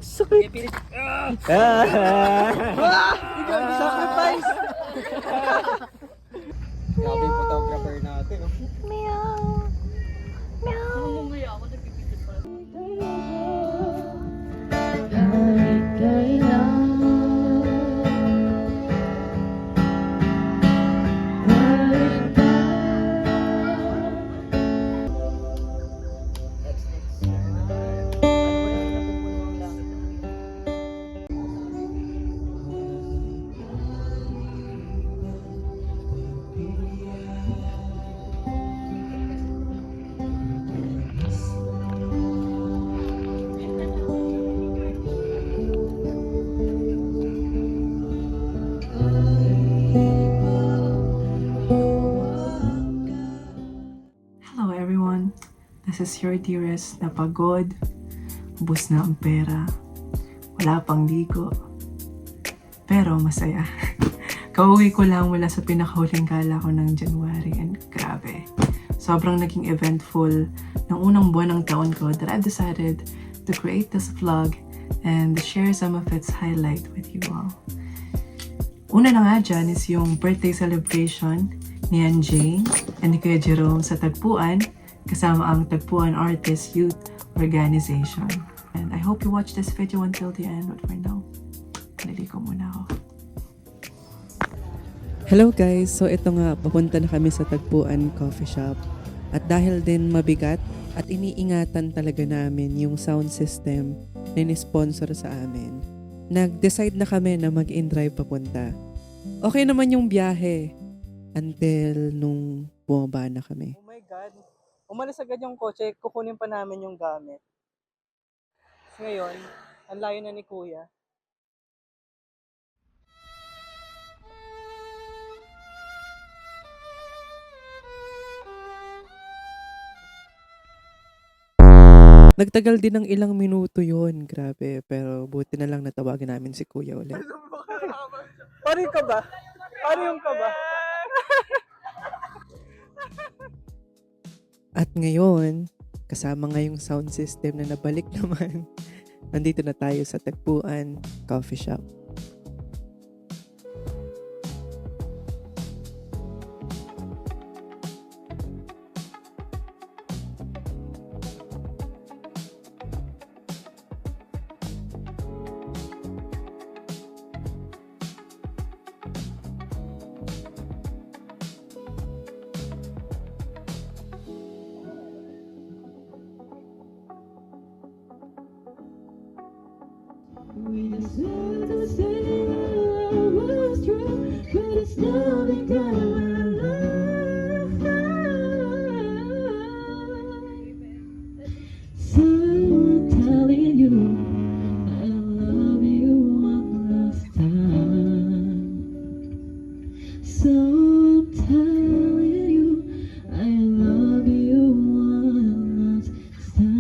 Sakit! Sacrifice! Grabe yung photographer natin. Meow. Meow. Kahit kailan, kahit Hello everyone, this is your dearest na pagod, ubos na ang pera, wala pang ligo, pero masaya. Kauwi ko lang mula sa pinakahuling gala ko ng January and grabe, sobrang naging eventful ng unang buwan ng taon ko that I've decided to create this vlog and share some of its highlight with you all. Una na nga dyan is yung birthday celebration ni Ann Jane and ni Kuya Jerome sa Tagpuan kasama ang Tagpuan Artists Youth Organization. And I hope you watch this video until the end, but for now, naligo muna ako. Hello guys! So ito nga, papunta na kami sa Tagpuan Coffee Shop. At dahil din mabigat at iniingatan talaga namin yung sound system na ni-sponsor sa amin, nag-decide na kami na mag-in-drive papunta. Okay naman yung biyahe until nung bumaba na kami. Oh my God. Umalis agad yung kotse, kukunin pa namin yung gamit. Ngayon, ang layo na ni Kuya. Nagtagal din ng ilang minuto yon, grabe. Pero buti na lang natawagan namin si Kuya ulit. Paano yung kaba? Paano yung kaba? At ngayon, kasama nga yung sound system na nabalik naman, nandito na tayo sa Tagpuan Coffee Shop. we deserve to say that love was true, but it's not because my love. So I'm telling you, I love you one last time. So I'm telling you, I love you one last time.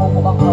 namumukang